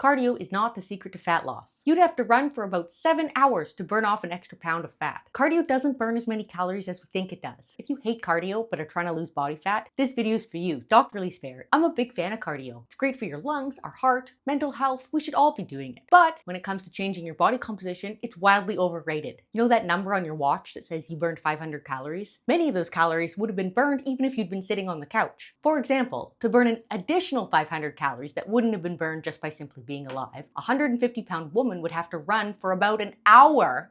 Cardio is not the secret to fat loss. You'd have to run for about 7 hours to burn off an extra pound of fat. Cardio doesn't burn as many calories as we think it does. If you hate cardio but are trying to lose body fat, this video is for you. Dr. Lee's fair. I'm a big fan of cardio. It's great for your lungs, our heart, mental health. We should all be doing it. But when it comes to changing your body composition, it's wildly overrated. You know that number on your watch that says you burned 500 calories? Many of those calories would have been burned even if you'd been sitting on the couch. For example, to burn an additional 500 calories that wouldn't have been burned just by simply being alive, a 150-pound woman would have to run for about an hour,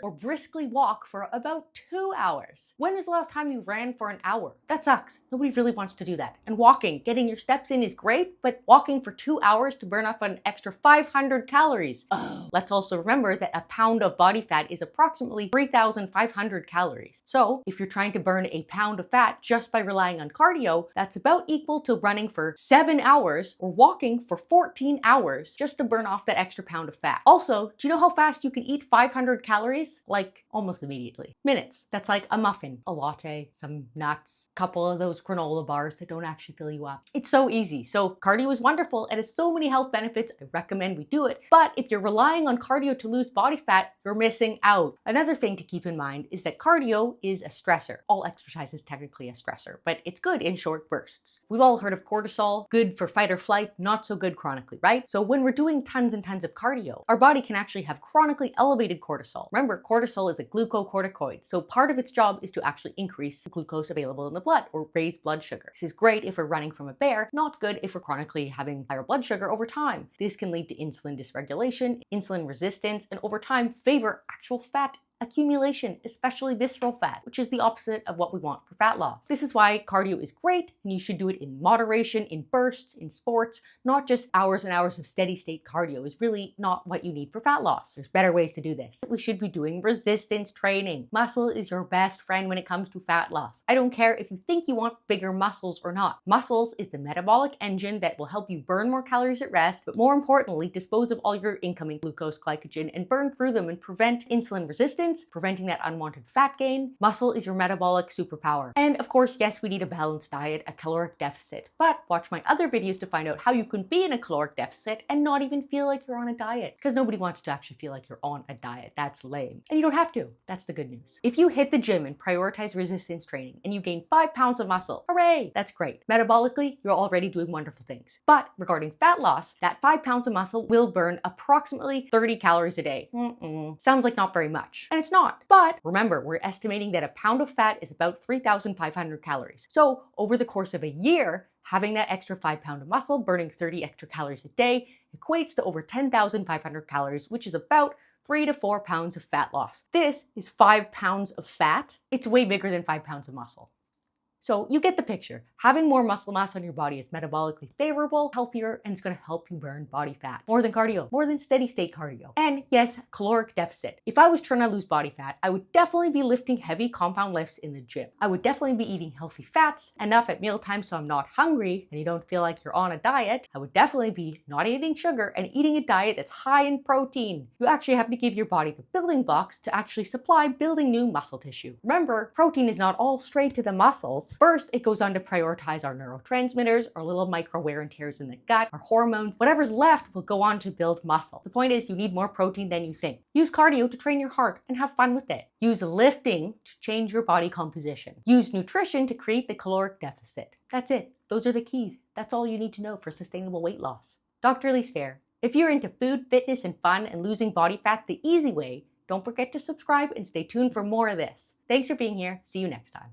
or briskly walk for about 2 hours. When was the last time you ran for an hour? That sucks. Nobody really wants to do that. And walking, getting your steps in is great, but walking for 2 hours to burn off an extra 500 calories. Oh. Let's also remember that a pound of body fat is approximately 3,500 calories. So if you're trying to burn a pound of fat just by relying on cardio, that's about equal to running for 7 hours or walking for 14 hours just to burn off that extra pound of fat. Also, do you know how fast you can eat 500 calories? Like almost immediately. Minutes. That's like a muffin, a latte, some nuts, a couple of those granola bars that don't actually fill you up. It's so easy. So cardio is wonderful. It has so many health benefits. I recommend we do it. But if you're relying on cardio to lose body fat, you're missing out. Another thing to keep in mind is that cardio is a stressor. All exercise is technically a stressor, but it's good in short bursts. We've all heard of cortisol, good for fight or flight, not so good chronically, right? So when we're doing tons and tons of cardio, our body can actually have chronically elevated cortisol. Remember, cortisol is a glucocorticoid, so part of its job is to actually increase the glucose available in the blood or raise blood sugar. This is great if we're running from a bear, not good if we're chronically having higher blood sugar over time. This can lead to insulin dysregulation, insulin resistance, and over time favor actual fat accumulation, especially visceral fat, which is the opposite of what we want for fat loss. This is why cardio is great, and you should do it in moderation, in bursts, in sports. Not just hours and hours of steady state cardio is really not what you need for fat loss. There's better ways to do this. We should be doing resistance training. Muscle is your best friend when it comes to fat loss. I don't care if you think you want bigger muscles or not. Muscles is the metabolic engine that will help you burn more calories at rest, but more importantly, dispose of all your incoming glucose, glycogen, and burn through them and prevent insulin resistance, preventing that unwanted fat gain. Muscle is your metabolic superpower. And of course, yes, we need a balanced diet, a caloric deficit, but watch my other videos to find out how you can be in a caloric deficit and not even feel like you're on a diet, because nobody wants to actually feel like you're on a diet. That's lame. And you don't have to. That's the good news. If you hit the gym and prioritize resistance training and you gain 5 pounds of muscle, hooray, that's great. Metabolically, you're already doing wonderful things. But regarding fat loss, that 5 pounds of muscle will burn approximately 30 calories a day. Sounds like not very much. And it's not. But remember, we're estimating that a pound of fat is about 3,500 calories. So over the course of a year, having that extra 5 pounds of muscle burning 30 extra calories a day equates to over 10,500 calories, which is about 3 to 4 pounds of fat loss. This is 5 pounds of fat. It's way bigger than 5 pounds of muscle. So you get the picture. Having more muscle mass on your body is metabolically favorable, healthier, and it's going to help you burn body fat. More than cardio, more than steady state cardio. And yes, caloric deficit. If I was trying to lose body fat, I would definitely be lifting heavy compound lifts in the gym. I would definitely be eating healthy fats, enough at mealtime so I'm not hungry and you don't feel like you're on a diet. I would definitely be not eating sugar and eating a diet that's high in protein. You actually have to give your body the building blocks to actually supply building new muscle tissue. Remember, protein is not all straight to the muscles. First, it goes on to prioritize our neurotransmitters, our little micro wear and tears in the gut, our hormones. Whatever's left will go on to build muscle. The point is, you need more protein than you think. Use cardio to train your heart and have fun with it. Use lifting to change your body composition. Use nutrition to create the caloric deficit. That's it. Those are the keys. That's all you need to know for sustainable weight loss. Dr. Lee's fair. If you're into food, fitness, and fun and losing body fat the easy way, don't forget to subscribe and stay tuned for more of this. Thanks for being here. See you next time.